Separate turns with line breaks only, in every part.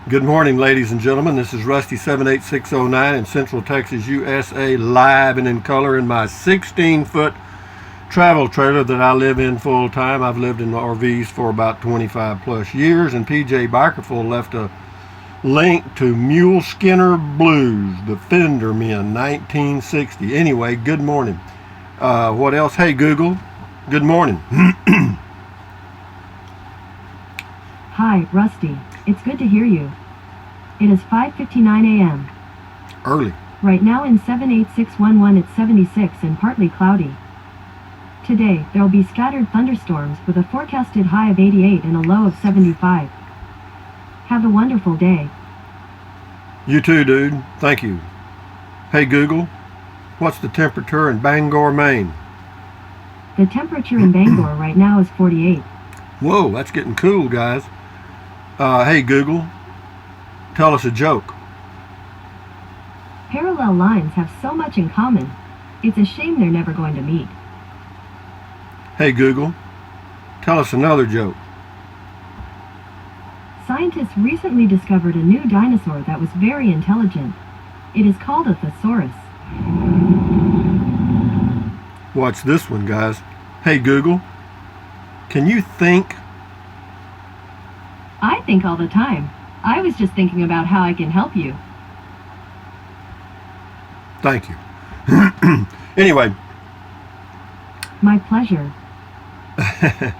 Good morning, ladies and gentlemen. This is Rusty 78609 in Central Texas, USA, live and in color in my 16-foot travel trailer that I live in full time. I've lived in RVs for about 25 plus years, and PJ Bikerful left a link to Mule Skinner Blues, the Fender Men, 1960. Anyway, good morning. What else? Hey, Google, good morning.
Hi, Rusty. It's good to hear you. It is 5:59 a.m.
Early.
Right now in 78611 it's 76 and partly cloudy. Today, there will be scattered thunderstorms with a forecasted high of 88 and a low of 75. Have a wonderful day.
You too, dude. Thank you. Hey, Google, what's the temperature in Bangor, Maine?
The temperature in Bangor right now is 48.
Whoa, that's getting cool, guys. Hey, Google, tell us a joke.
Parallel lines have so much in common. It's a shame they're never going to meet.
Hey, Google, tell us another joke.
Scientists recently discovered a new dinosaur that was very intelligent. It is called a thesaurus.
Watch this one, guys. Hey, Google, can you think?
I think all the time. I was just thinking about how I can help you.
Thank you. Anyway.
My pleasure.
The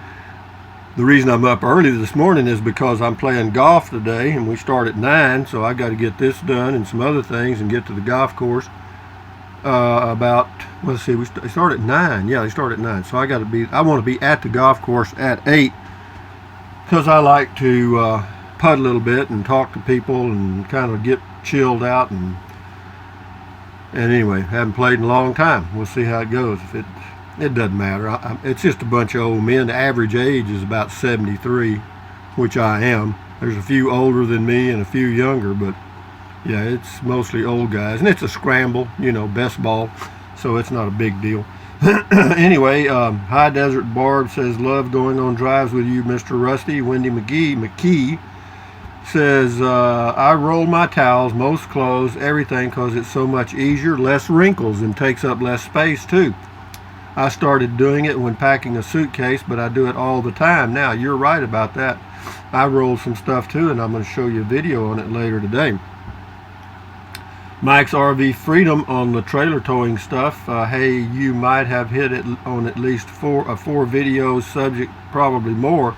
reason I'm up early this morning is because I'm playing golf today, and we start at 9, so I got to get this done and some other things and get to the golf course let's see, they start at 9. Yeah, they start at 9. So I want to be at the golf course at 8 because I like to putt a little bit and talk to people and kind of get chilled out. And anyway, haven't played in a long time. We'll see how it goes. If it doesn't matter. It's just a bunch of old men. The average age is about 73, which I am. There's a few older than me and a few younger, but yeah, it's mostly old guys. And it's a scramble, best ball, so it's not a big deal. Anyway, High Desert Barb says, love going on drives with you, Mr. Rusty. Wendy McKee says, I roll my towels, most clothes, everything, because it's so much easier, less wrinkles, and takes up less space too. I started doing it when packing a suitcase, but I do it all the time now. You're right about that. I rolled some stuff too, and I'm going to show you a video on it later today. Mike's RV Freedom on the trailer towing stuff. Hey, you might have hit it on at least four videos subject, probably more.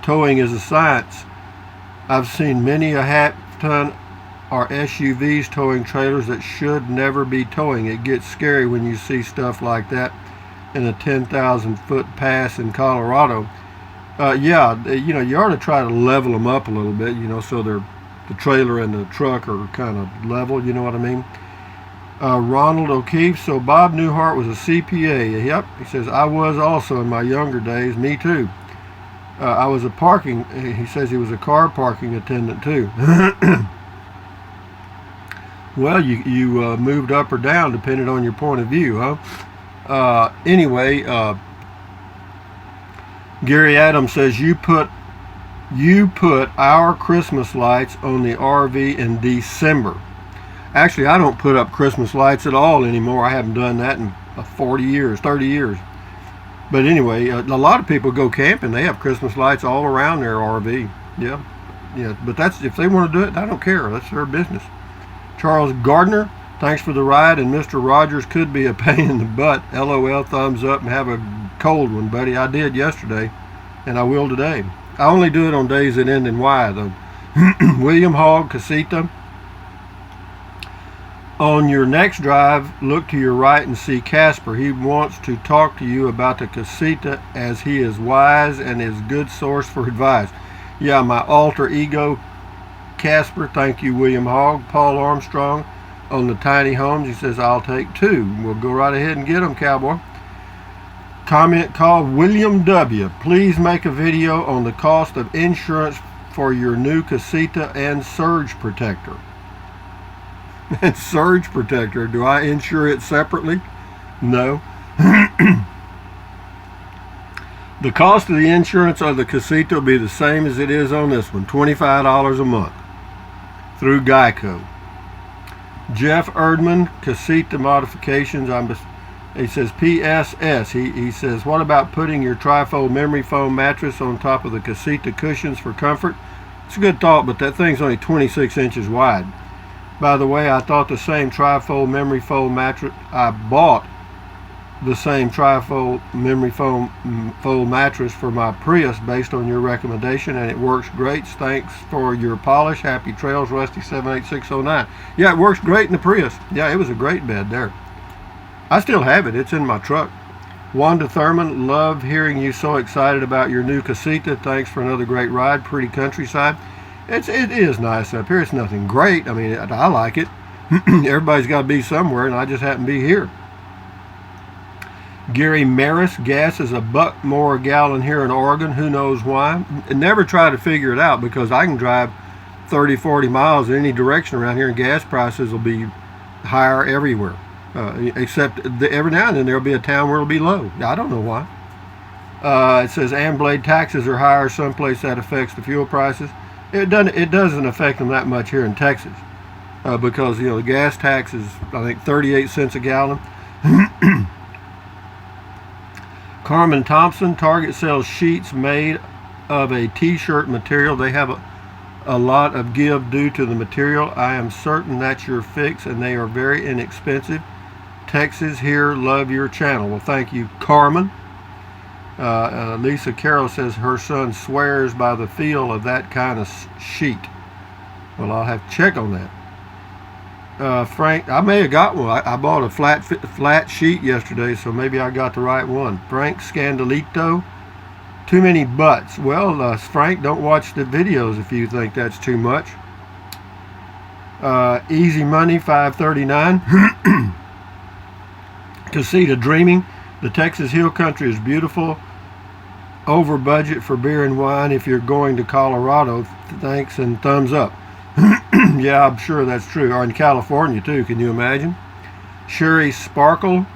Towing is a science. I've seen many a half-ton or SUVs towing trailers that should never be towing. It gets scary when you see stuff like that in a 10,000 foot pass in Colorado. Yeah, you ought to try to level them up a little bit, so the trailer and the truck are kind of level, you know what I mean? Ronald O'Keefe, so Bob Newhart was a CPA. Yep, he says, I was also in my younger days, me too. He says he was a car parking attendant too. Well, you moved up or down depending on your point of view, huh? Anyway, Gary Adams says, you put our Christmas lights on the RV in December. Actually, I don't put up Christmas lights at all anymore. I haven't done that in 30 years. But anyway, a lot of people go camping. They have Christmas lights all around their RV. Yeah. But that's, if they want to do it, I don't care. That's their business. Charles Gardner, thanks for the ride. And Mr. Rogers could be a pain in the butt. LOL, thumbs up, and have a cold one, buddy. I did yesterday, and I will today. I only do it on days that end in Y, though. William Hogg, Casita. On your next drive, look to your right and see Casper. He wants to talk to you about the Casita, as he is wise and is good source for advice. Yeah, my alter ego, Casper. Thank you, William Hogg. Paul Armstrong on the tiny homes. He says, I'll take 2. We'll go right ahead and get them, cowboy. Comment called William W. Please make a video on the cost of insurance for your new Casita and surge protector. And surge protector, do I insure it separately? No. The cost of the insurance of the Casita will be the same as it is on this one, $25 a month. through Geico. Jeff Erdman, Casita Modifications. He says PSS. He says, what about putting your trifold memory foam mattress on top of the Casita cushions for comfort? It's a good thought, but that thing's only 26 inches wide. By the way, I thought the same trifold memory foam mattress, I bought the same trifold memory foam mattress for my Prius based on your recommendation, and it works great. Thanks for your polish. Happy trails, Rusty 78609. Yeah, it works great in the Prius. Yeah, it was a great bed there. I still have it. It's in my truck. Wanda Thurman, love hearing you so excited about your new Casita. Thanks for another great ride. Pretty countryside. It is nice up here. It's nothing great. I mean, I like it. Everybody's got to be somewhere, and I just happen to be here. Gary Maris, gas is $1 more a gallon here in Oregon. Who knows why? And never try to figure it out, because I can drive 30, 40 miles in any direction around here, and gas prices will be higher everywhere. Except every now and then there'll be a town where it'll be low. I don't know why. It says Amblade taxes are higher someplace. That affects the fuel prices. It doesn't affect them that much here in Texas, because the gas tax is, I think, 38 cents a gallon. Carmen Thompson, Target sells sheets made of a t-shirt material. They have a lot of give due to the material. I am certain that's your fix, and they are very inexpensive. Texas here, love your channel. Well, thank you, Carmen. Lisa Carroll says her son swears by the feel of that kind of sheet. Well, I'll have to check on that. Frank, I may have got one. I bought a flat sheet yesterday, so maybe I got the right one. Frank Scandalito, too many butts. Well, Frank, don't watch the videos if you think that's too much. Easy Money 539. Casita Dreaming. The Texas Hill Country is beautiful. Over budget for beer and wine if you're going to Colorado. Thanks and thumbs up. Yeah, I'm sure that's true. Or in California too, can you imagine? Sherry Sparkle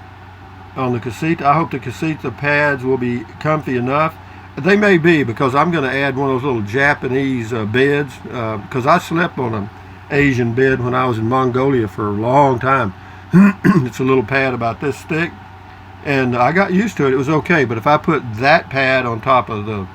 on the Casita. I hope the Casita pads will be comfy enough. They may be, because I'm going to add one of those little Japanese beds, because I slept on an Asian bed when I was in Mongolia for a long time. It's a little pad about this thick, and I got used to it. It was okay, but if I put that pad on top of the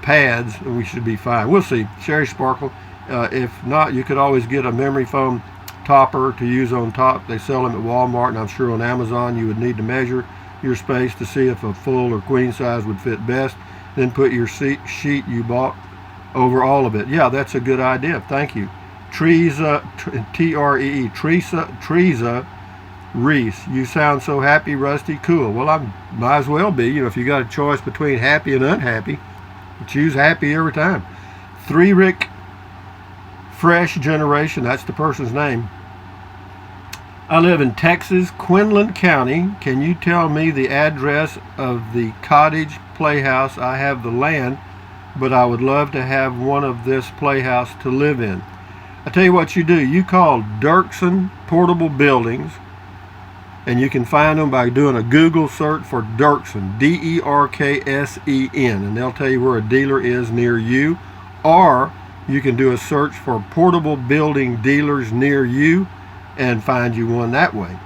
pads, we should be fine. We'll see. Sherry Sparkle. If not, you could always get a memory foam topper to use on top. They sell them at Walmart, and I'm sure on Amazon you would need to measure your space to see if a full or queen size would fit best. Then put your sheet you bought over all of it. Yeah, that's a good idea. Thank you. Teresa, T-R-E-E, Teresa Reese. You sound so happy, Rusty. Cool. Well, I might as well be. If you got a choice between happy and unhappy, choose happy every time. Three Rick Fresh Generation, that's the person's name. I live in Texas, Quinlan County. Can you tell me the address of the cottage playhouse? I have the land, but I would love to have one of this playhouse to live in. I tell you what you do. You call Dirksen Portable Buildings, and you can find them by doing a Google search for Dirksen, D-E-R-K-S-E-N, and they'll tell you where a dealer is near you. Or you can do a search for portable building dealers near you and find you one that way.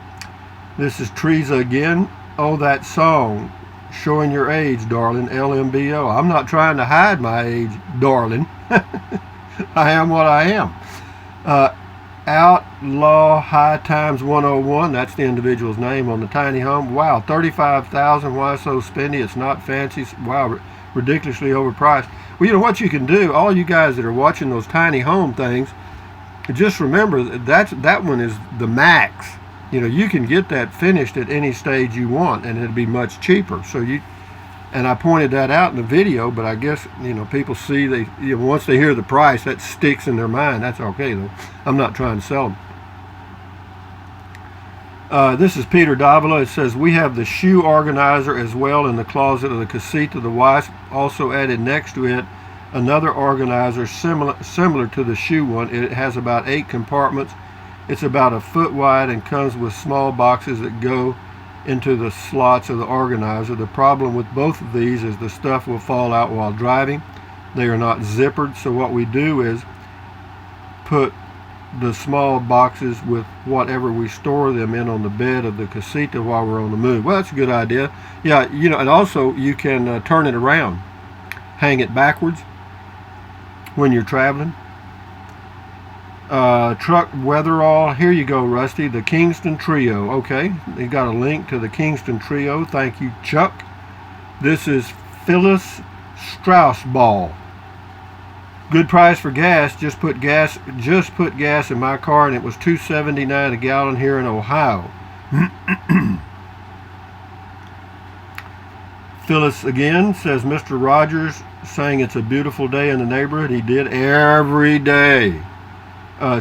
This is Teresa again. Oh, that song, Showing Your Age, Darling, LMBO. I'm not trying to hide my age, darling. I am what I am. Outlaw High Times 101, that's the individual's name on the tiny home. Wow, $35,000. Why so spendy? It's not fancy. Wow, ridiculously overpriced. Well, what you can do, all you guys that are watching those tiny home things, just remember that one is the max. You can get that finished at any stage you want, and it'll be much cheaper. And I pointed that out in the video, but I guess people see once they hear the price, that sticks in their mind. That's okay though. I'm not trying to sell them. This is Peter Davila. It says, we have the shoe organizer as well in the closet of the Casita. The wife also added next to it another organizer similar to the shoe one. It has about 8 compartments. It's about a foot wide and comes with small boxes that go into the slots of the organizer. The problem with both of these is the stuff will fall out while driving. They are not zippered, so what we do is put the small boxes with whatever we store them in on the bed of the Casita while we're on the move. Well, that's a good idea. Yeah, you know, and also you can turn it around, hang it backwards when you're traveling. Truck weatherall. Here you go, Rusty. The Kingston Trio. Okay, they got a link to the Kingston Trio. Thank you, Chuck. This is Phyllis Strauss Ball. Good price for gas. Just put gas in my car, and it was $2.79 a gallon here in Ohio. Phyllis again says, Mr. Rogers saying it's a beautiful day in the neighborhood. He did every day.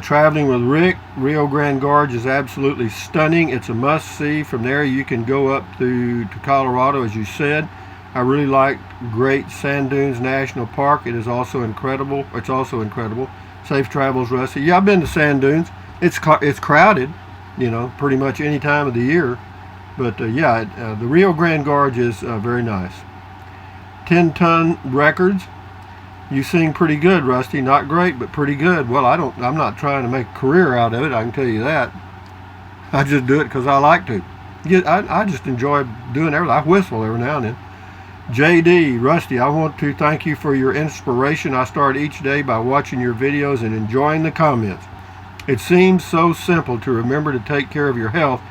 Traveling with Rick, Rio Grande Gorge is absolutely stunning. It's a must-see. From there you can go up to Colorado, as you said. I really like Great Sand Dunes National Park. It is also incredible. It's also incredible. Safe travels, Rusty. Yeah, I've been to Sand Dunes. It's crowded, you know, pretty much any time of the year. But the Rio Grande Gorge is very nice. 10-ton records. You sing pretty good, Rusty. Not great, but pretty good. Well, I'm not trying to make a career out of it, I can tell you that. I just do it because I like to. I just enjoy doing everything. I whistle every now and then. JD, Rusty, I want to thank you for your inspiration. I start each day by watching your videos and enjoying the comments. It seems so simple to remember to take care of your health,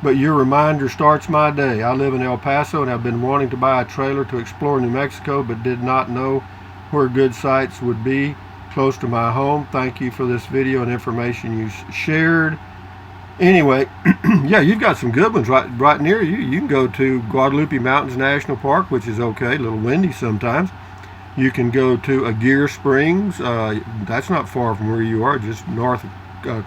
but your reminder starts my day. I live in El Paso and have been wanting to buy a trailer to explore New Mexico, but did not know where good sites would be close to my home. Thank you for this video and information you shared. Anyway, yeah, you've got some good ones right near you. You can go to Guadalupe Mountains National Park, which is okay, a little windy sometimes. You can go to Aguirre Springs. That's not far from where you are, just north of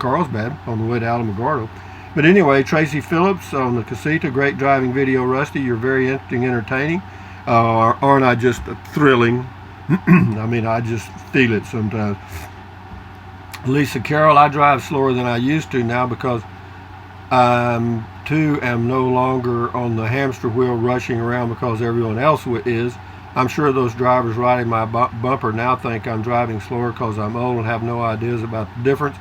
Carlsbad on the way to Alamogordo. But anyway, Tracy Phillips on the Casita, great driving video, Rusty. You're very interesting, entertaining. Aren't I just thrilling? I mean, I just feel it sometimes. Lisa Carroll, I drive slower than I used to now because I too am no longer on the hamster wheel rushing around because everyone else is. I'm sure those drivers riding my bumper now think I'm driving slower because I'm old and have no ideas about the difference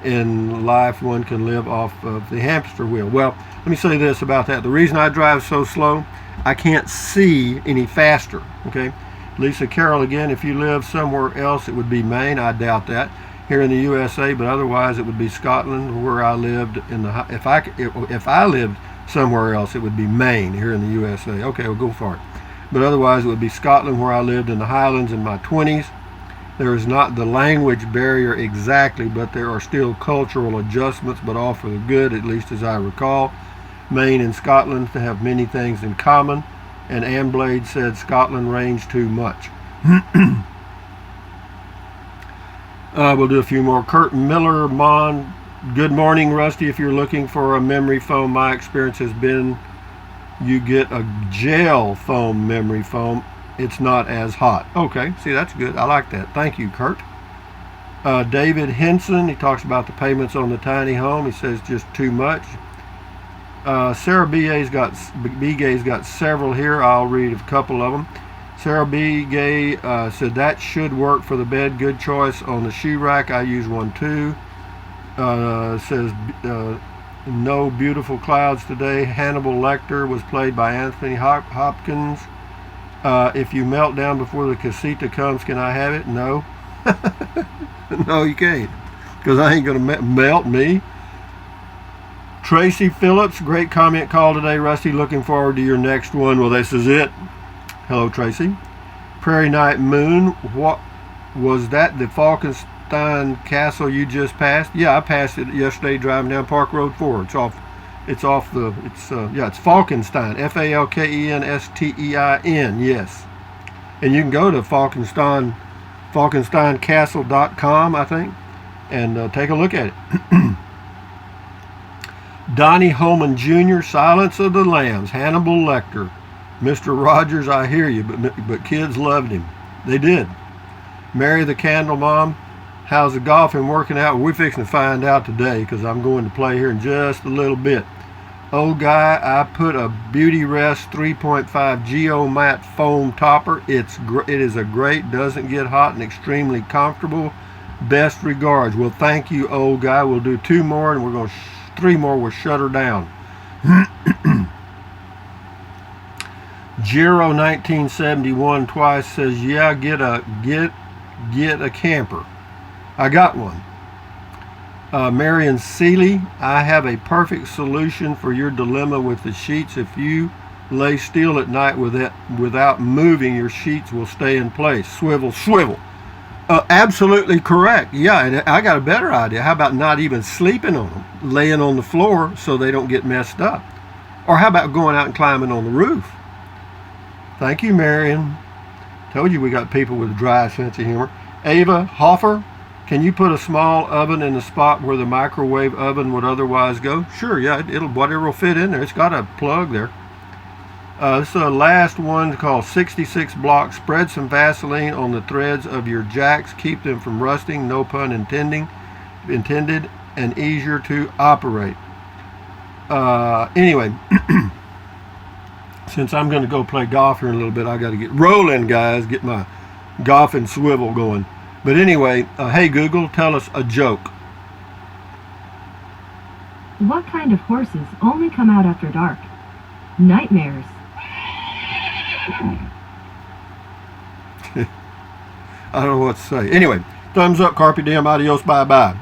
in life one can live off of the hamster wheel. Well, let me say this about that. The reason I drive so slow, I can't see any faster. Okay, Lisa Carroll again, if you live somewhere else it would be Maine. I doubt that. Here in the USA, but otherwise it would be Scotland, where I lived in the. If I lived somewhere else, it would be Maine here in the USA. Okay, we'll go for it. But otherwise, it would be Scotland, where I lived in the Highlands in my 20s. There is not the language barrier exactly, but there are still cultural adjustments, but all for the good, at least as I recall. Maine and Scotland have many things in common, and Amblade said Scotland rains too much. We'll do a few more. Kurt Miller, good morning, Rusty. If you're looking for a memory foam, my experience has been you get a gel foam memory foam. It's not as hot. Okay, see, that's good. I like that. Thank you, Kurt. David Henson, he talks about the payments on the tiny home. He says just too much. Sarah B.A.'s got several here. I'll read a couple of them. Sarah B. Gay said that should work for the bed. Good choice on the shoe rack. I use one too. Says no beautiful clouds today. Hannibal Lecter was played by Anthony Hopkins. If you melt down before the Casita comes, can I have it? No. No, you can't, because I ain't going to melt me. Tracy Phillips, great comment call today, Rusty. Looking forward to your next one. Well, this is it. Hello, Tracy. Prairie Night Moon. What was that? The Falkenstein Castle you just passed? Yeah, I passed it yesterday driving down Park Road 4. It's Falkenstein. Falkenstein. Yes. And you can go to falkensteincastle.com, I think, and take a look at it. Donnie Holman Jr., Silence of the Lambs, Hannibal Lecter. Mr. Rogers, I hear you, but kids loved him. They did. Mary the Candle Mom, how's the golfing working out? We're fixing to find out today because I'm going to play here in just a little bit. Old guy, I put a Beauty Rest 3.5 Geomat foam topper. It is a great, doesn't get hot, and extremely comfortable. Best regards. Well, thank you, old guy. We'll do 2 more, and we're going to 3 more. We'll shut her down. Giro 1971 twice says, yeah, get a camper. I got one. Marion Seeley, I have a perfect solution for your dilemma with the sheets. If you lay still at night without moving, your sheets will stay in place. Swivel, swivel. Absolutely correct. Yeah, and I got a better idea. How about not even sleeping on them? Laying on the floor so they don't get messed up. Or how about going out and climbing on the roof? Thank you, Marion. Told you we got people with a dry sense of humor. Ava Hoffer, can you put a small oven in the spot where the microwave oven would otherwise go? Sure, yeah, whatever will fit in there. It's got a plug there. This is the last one called 66 blocks. Spread some Vaseline on the threads of your jacks. Keep them from rusting, no pun intended, and easier to operate. Anyway, since I'm going to go play golf here in a little bit, I got to get rolling, guys, get my golfing swivel going. But anyway, hey Google, tell us a joke.
What kind of horses only come out after dark? Nightmares.
I don't know what to say. Anyway, thumbs up, carpe diem, adios, bye-bye.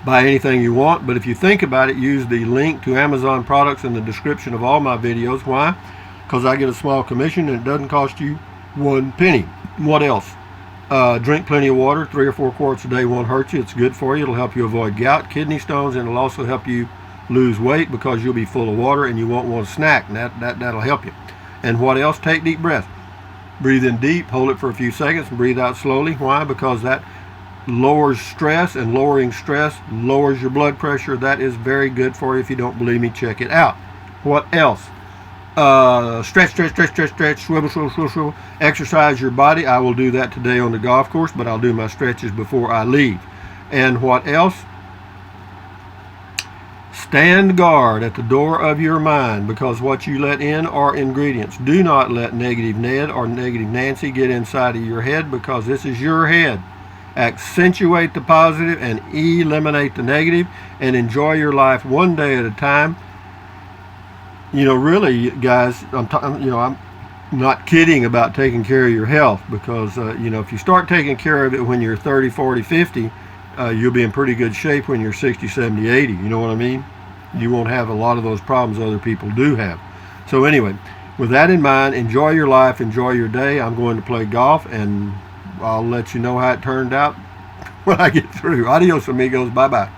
Buy anything you want, but if you think about it, use the link to Amazon products in the description of all my videos. Why? Because I get a small commission and it doesn't cost you 1 penny. What else? Drink plenty of water. 3 or 4 quarts a day won't hurt you. It's good for you. It'll help you avoid gout, kidney stones, and it'll also help you lose weight because you'll be full of water and you won't want to snack, and that'll help you. And what else? Take deep breaths. Breathe in deep, hold it for a few seconds, and breathe out slowly. Why? Because that lowers stress, and lowering stress lowers your blood pressure. That is very good for you. If you don't believe me, check it out. What else? Stretch, swivel, swivel, swivel, swivel. Exercise your body. I will do that today on the golf course, but I'll do my stretches before I leave. And what else? Stand guard at the door of your mind, because what you let in are ingredients. Do not let negative Ned or negative Nancy get inside of your head, because this is your head. Accentuate the positive and eliminate the negative, and enjoy your life one day at a time. You know, really, guys, I'm not kidding about taking care of your health, because if you start taking care of it when you're 30, 40, 50, you'll be in pretty good shape when you're 60, 70, 80. You know what I mean? You won't have a lot of those problems other people do have. So anyway, with that in mind, enjoy your life, enjoy your day. I'm going to play golf, and I'll let you know how it turned out when I get through. Adios, amigos. Bye-bye.